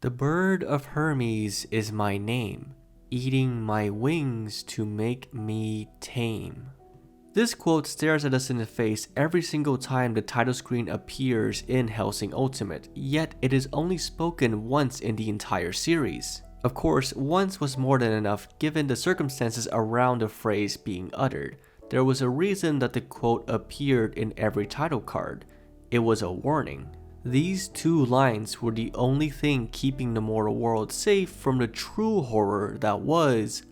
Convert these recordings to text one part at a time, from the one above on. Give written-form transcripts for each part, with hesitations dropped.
The bird of Hermes is my name, eating my wings to make me tame. This quote stares at us in the face every single time the title screen appears in Hellsing Ultimate, yet it is only spoken once in the entire series. Of course, once was more than enough given the circumstances around the phrase being uttered. There was a reason that the quote appeared in every title card. It was a warning. These two lines were the only thing keeping the mortal world safe from the true horror that was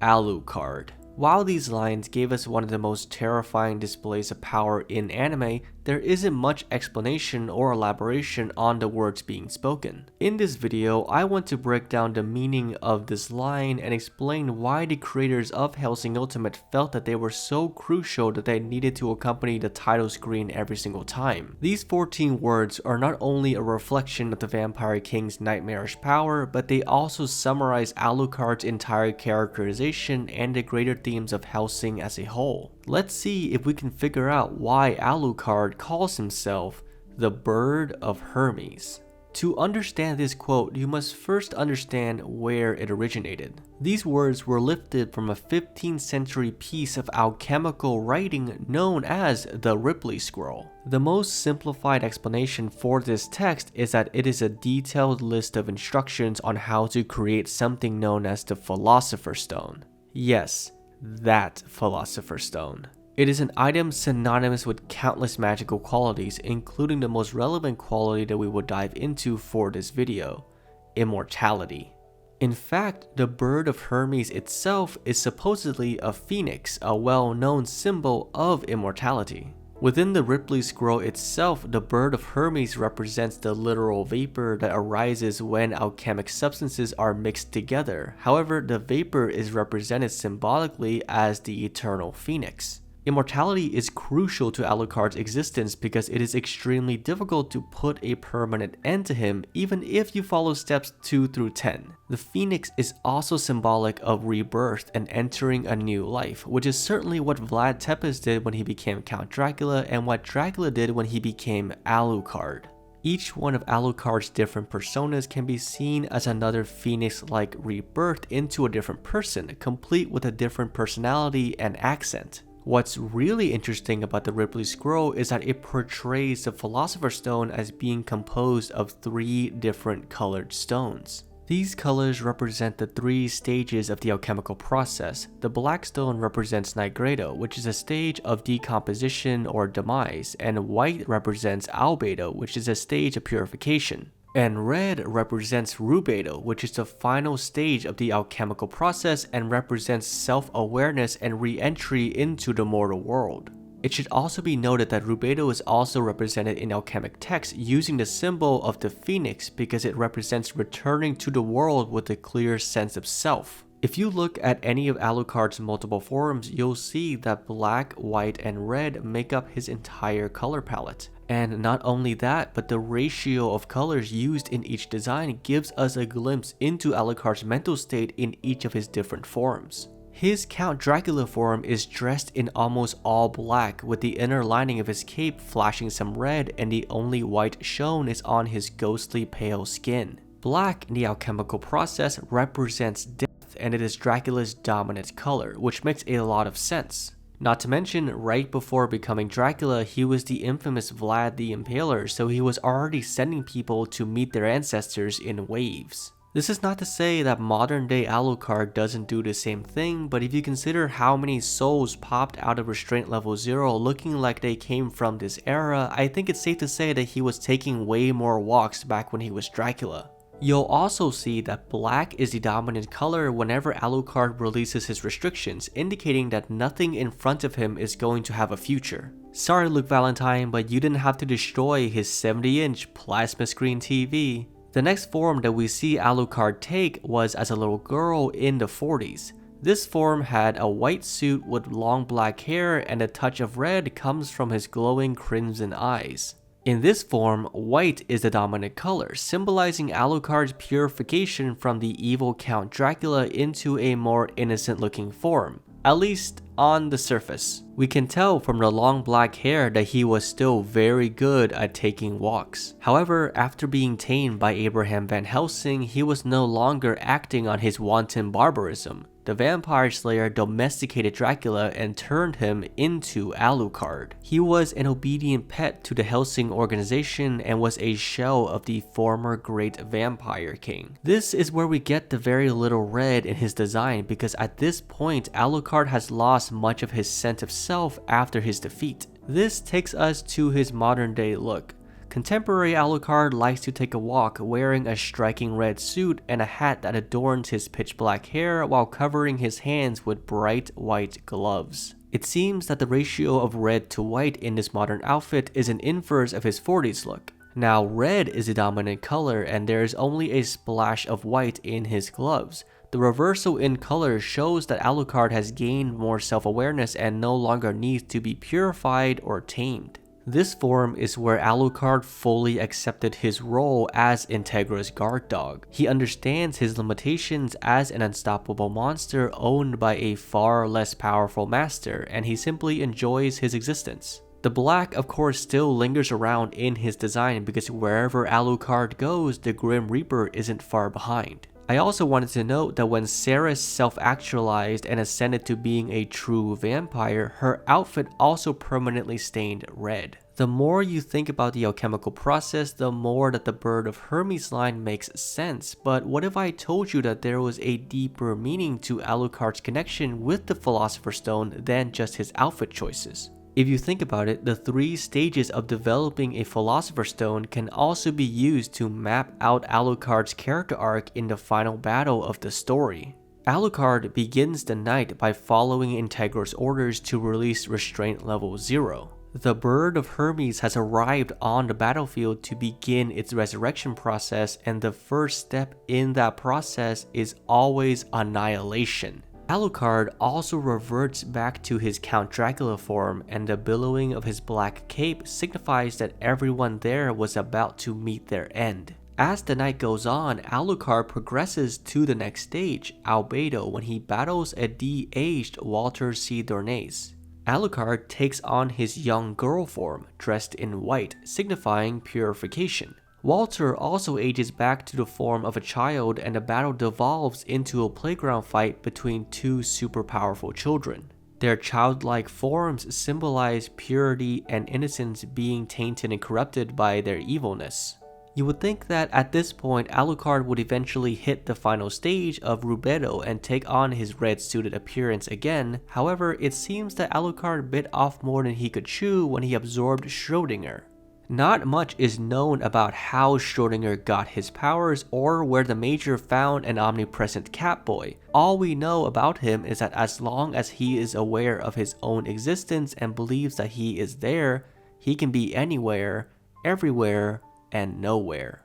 Alucard. While these lines gave us one of the most terrifying displays of power in anime, there isn't much explanation or elaboration on the words being spoken. In this video, I want to break down the meaning of this line and explain why the creators of Hellsing Ultimate felt that they were so crucial that they needed to accompany the title screen every single time. These 14 words are not only a reflection of the Vampire King's nightmarish power, but they also summarize Alucard's entire characterization and the greater themes of Hellsing as a whole. Let's see if we can figure out why Alucard calls himself the Bird of Hermes. To understand this quote, you must first understand where it originated. These words were lifted from a 15th century piece of alchemical writing known as the Ripley Scroll. The most simplified explanation for this text is that it is a detailed list of instructions on how to create something known as the Philosopher's Stone. Yes, that Philosopher's Stone. It is an item synonymous with countless magical qualities, including the most relevant quality that we will dive into for this video, immortality. In fact, the Bird of Hermes itself is supposedly a phoenix, a well-known symbol of immortality. Within the Ripley Scroll itself, the Bird of Hermes represents the literal vapor that arises when alchemic substances are mixed together. However, the vapor is represented symbolically as the eternal phoenix. Immortality is crucial to Alucard's existence because it is extremely difficult to put a permanent end to him even if you follow steps 2 through 10. The phoenix is also symbolic of rebirth and entering a new life, which is certainly what Vlad Tepes did when he became Count Dracula and what Dracula did when he became Alucard. Each one of Alucard's different personas can be seen as another phoenix-like rebirth into a different person, complete with a different personality and accent. What's really interesting about the Ripley Scroll is that it portrays the Philosopher's Stone as being composed of 3 different colored stones. These colors represent the 3 stages of the alchemical process. The black stone represents nigredo, which is a stage of decomposition or demise, and white represents albedo, which is a stage of purification. And red represents rubedo, which is the final stage of the alchemical process and represents self-awareness and re-entry into the mortal world. It should also be noted that rubedo is also represented in alchemic texts using the symbol of the phoenix because it represents returning to the world with a clear sense of self. If you look at any of Alucard's multiple forms, you'll see that black, white, and red make up his entire color palette. And not only that, but the ratio of colors used in each design gives us a glimpse into Alucard's mental state in each of his different forms. His Count Dracula form is dressed in almost all black, with the inner lining of his cape flashing some red, and the only white shown is on his ghostly pale skin. Black in the alchemical process represents death, and it is Dracula's dominant color, which makes a lot of sense. Not to mention, right before becoming Dracula, he was the infamous Vlad the Impaler, so he was already sending people to meet their ancestors in waves. This is not to say that modern day Alucard doesn't do the same thing, but if you consider how many souls popped out of restraint level 0 looking like they came from this era, I think it's safe to say that he was taking way more walks back when he was Dracula. You'll also see that black is the dominant color whenever Alucard releases his restrictions, indicating that nothing in front of him is going to have a future. Sorry Luke Valentine, but you didn't have to destroy his 70-inch plasma screen TV. The next form that we see Alucard take was as a little girl in the 40s. This form had a white suit with long black hair, and a touch of red comes from his glowing crimson eyes. In this form, white is the dominant color, symbolizing Alucard's purification from the evil Count Dracula into a more innocent looking form, at least on the surface. We can tell from the long black hair that he was still very good at taking walks. However, after being tamed by Abraham Van Helsing, he was no longer acting on his wanton barbarism. The vampire slayer domesticated Dracula and turned him into Alucard. He was an obedient pet to the Hellsing organization and was a shell of the former great vampire king. This is where we get the very little red in his design, because at this point Alucard has lost much of his sense of self after his defeat. This takes us to his modern day look. Contemporary Alucard likes to take a walk wearing a striking red suit and a hat that adorns his pitch black hair while covering his hands with bright white gloves. It seems that the ratio of red to white in this modern outfit is an inverse of his 40s look. Now, red is the dominant color and there is only a splash of white in his gloves. The reversal in color shows that Alucard has gained more self-awareness and no longer needs to be purified or tamed. This form is where Alucard fully accepted his role as Integra's guard dog. He understands his limitations as an unstoppable monster owned by a far less powerful master, and he simply enjoys his existence. The black, of course, still lingers around in his design because wherever Alucard goes, the Grim Reaper isn't far behind. I also wanted to note that when Ceres self-actualized and ascended to being a true vampire, her outfit also permanently stained red. The more you think about the alchemical process, the more that the Bird of Hermes line makes sense. But what if I told you that there was a deeper meaning to Alucard's connection with the Philosopher's Stone than just his outfit choices? If you think about it, the 3 stages of developing a Philosopher's Stone can also be used to map out Alucard's character arc in the final battle of the story. Alucard begins the night by following Integra's orders to release Restraint Level 0. The Bird of Hermes has arrived on the battlefield to begin its resurrection process, and the first step in that process is always annihilation. Alucard also reverts back to his Count Dracula form, and the billowing of his black cape signifies that everyone there was about to meet their end. As the night goes on, Alucard progresses to the next stage, Albedo, when he battles a de-aged Walter C. Dornez. Alucard takes on his young girl form, dressed in white, signifying purification. Walter also ages back to the form of a child, and the battle devolves into a playground fight between 2 super powerful children. Their childlike forms symbolize purity and innocence being tainted and corrupted by their evilness. You would think that at this point Alucard would eventually hit the final stage of Rubedo and take on his red-suited appearance again. However, it seems that Alucard bit off more than he could chew when he absorbed Schrödinger. Not much is known about how Schrödinger got his powers or where the Major found an omnipresent Catboy. All we know about him is that as long as he is aware of his own existence and believes that he is there, he can be anywhere, everywhere, and nowhere.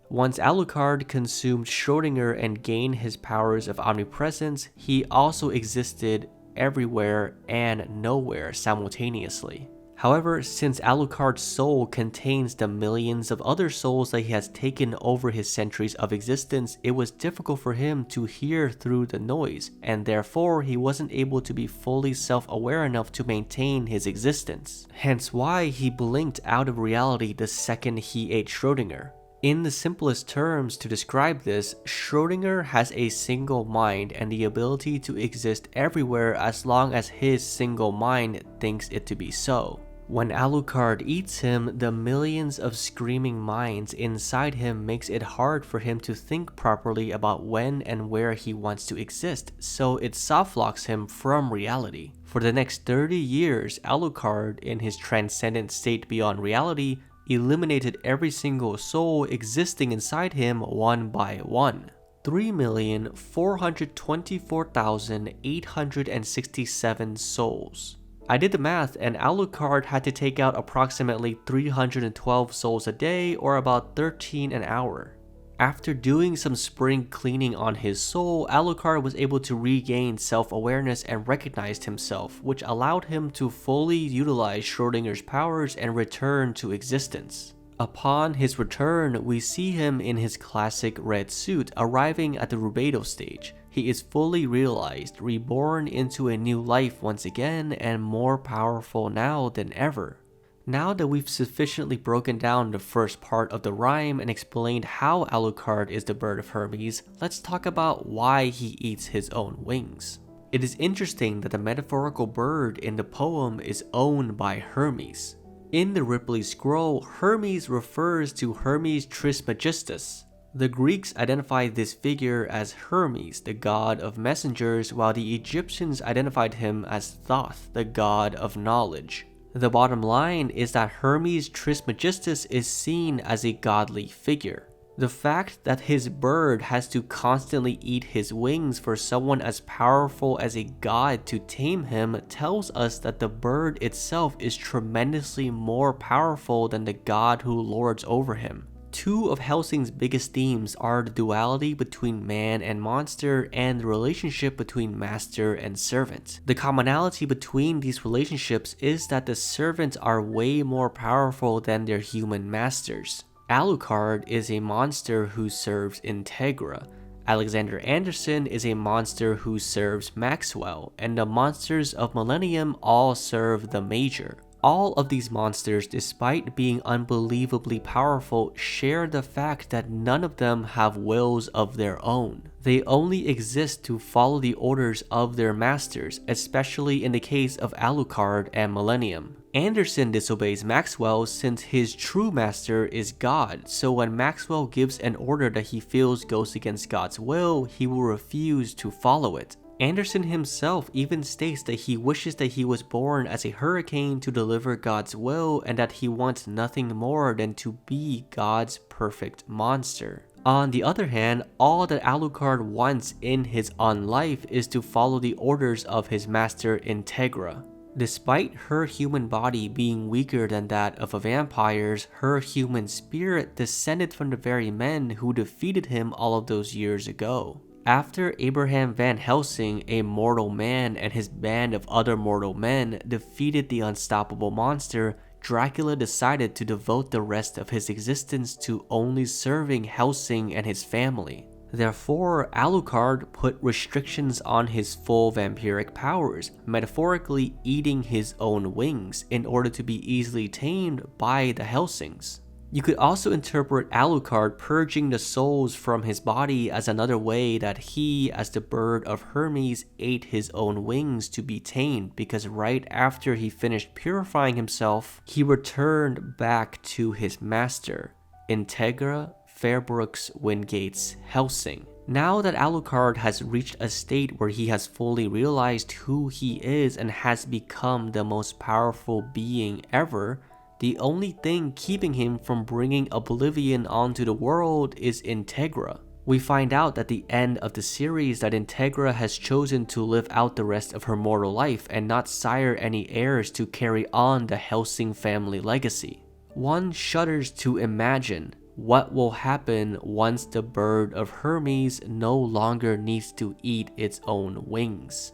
Once Alucard consumed Schrödinger and gained his powers of omnipresence, he also existed everywhere and nowhere simultaneously. However, since Alucard's soul contains the millions of other souls that he has taken over his centuries of existence, it was difficult for him to hear through the noise, and therefore he wasn't able to be fully self-aware enough to maintain his existence. Hence why he blinked out of reality the second he ate Schrödinger. In the simplest terms to describe this, Schrödinger has a single mind and the ability to exist everywhere as long as his single mind thinks it to be so. When Alucard eats him, the millions of screaming minds inside him makes it hard for him to think properly about when and where he wants to exist, so it softlocks him from reality. For the next 30 years, Alucard, in his transcendent state beyond reality, eliminated every single soul existing inside him one by one. 3,424,867 souls. I did the math, and Alucard had to take out approximately 312 souls a day, or about 13 an hour. After doing some spring cleaning on his soul, Alucard was able to regain self-awareness and recognized himself, which allowed him to fully utilize Schrödinger's powers and return to existence. Upon his return, we see him in his classic red suit arriving at the Rubedo stage. He is fully realized, reborn into a new life once again, and more powerful now than ever. Now that we've sufficiently broken down the first part of the rhyme and explained how Alucard is the Bird of Hermes, let's talk about why he eats his own wings. It is interesting that the metaphorical bird in the poem is owned by Hermes. In the Ripley scroll, Hermes refers to Hermes Trismegistus. The Greeks identified this figure as Hermes, the god of messengers, while the Egyptians identified him as Thoth, the god of knowledge. The bottom line is that Hermes Trismegistus is seen as a godly figure. The fact that his bird has to constantly eat his wings for someone as powerful as a god to tame him tells us that the bird itself is tremendously more powerful than the god who lords over him. Two of Hellsing's biggest themes are the duality between man and monster and the relationship between master and servant. The commonality between these relationships is that the servants are way more powerful than their human masters. Alucard is a monster who serves Integra. Alexander Anderson is a monster who serves Maxwell, and the monsters of Millennium all serve the Major. All of these monsters, despite being unbelievably powerful, share the fact that none of them have wills of their own. They only exist to follow the orders of their masters, especially in the case of Alucard and Millennium. Anderson disobeys Maxwell since his true master is God, so when Maxwell gives an order that he feels goes against God's will, he will refuse to follow it. Anderson himself even states that he wishes that he was born as a hurricane to deliver God's will and that he wants nothing more than to be God's perfect monster. On the other hand, all that Alucard wants in his life is to follow the orders of his master Integra. Despite her human body being weaker than that of a vampire's, her human spirit descended from the very men who defeated him all of those years ago. After Abraham Van Helsing, a mortal man, and his band of other mortal men defeated the unstoppable monster, Dracula decided to devote the rest of his existence to only serving Helsing and his family. Therefore, Alucard put restrictions on his full vampiric powers, metaphorically eating his own wings in order to be easily tamed by the Helsings. You could also interpret Alucard purging the souls from his body as another way that he, as the Bird of Hermes, ate his own wings to be tamed, because right after he finished purifying himself, he returned back to his master, Integra, Fairbrooks, Wingate's Hellsing. Now that Alucard has reached a state where he has fully realized who he is and has become the most powerful being ever, the only thing keeping him from bringing oblivion onto the world is Integra. We find out at the end of the series that Integra has chosen to live out the rest of her mortal life and not sire any heirs to carry on the Hellsing family legacy. One shudders to imagine what will happen once the Bird of Hermes no longer needs to eat its own wings.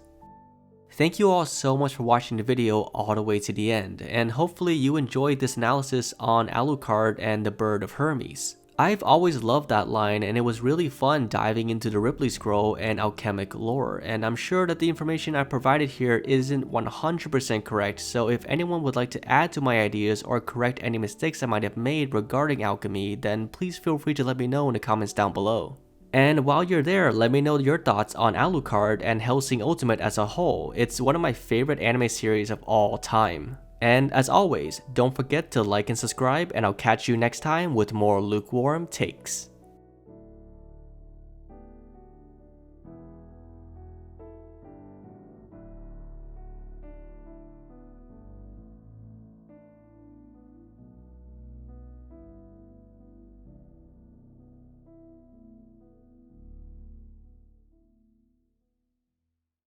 Thank you all so much for watching the video all the way to the end, and hopefully you enjoyed this analysis on Alucard and the Bird of Hermes. I've always loved that line, and it was really fun diving into the Ripley Scroll and alchemic lore, and I'm sure that the information I provided here isn't 100% correct, so if anyone would like to add to my ideas or correct any mistakes I might have made regarding alchemy, then please feel free to let me know in the comments down below. And while you're there, let me know your thoughts on Alucard and Hellsing Ultimate as a whole. It's one of my favorite anime series of all time. And as always, don't forget to like and subscribe, and I'll catch you next time with more lukewarm takes.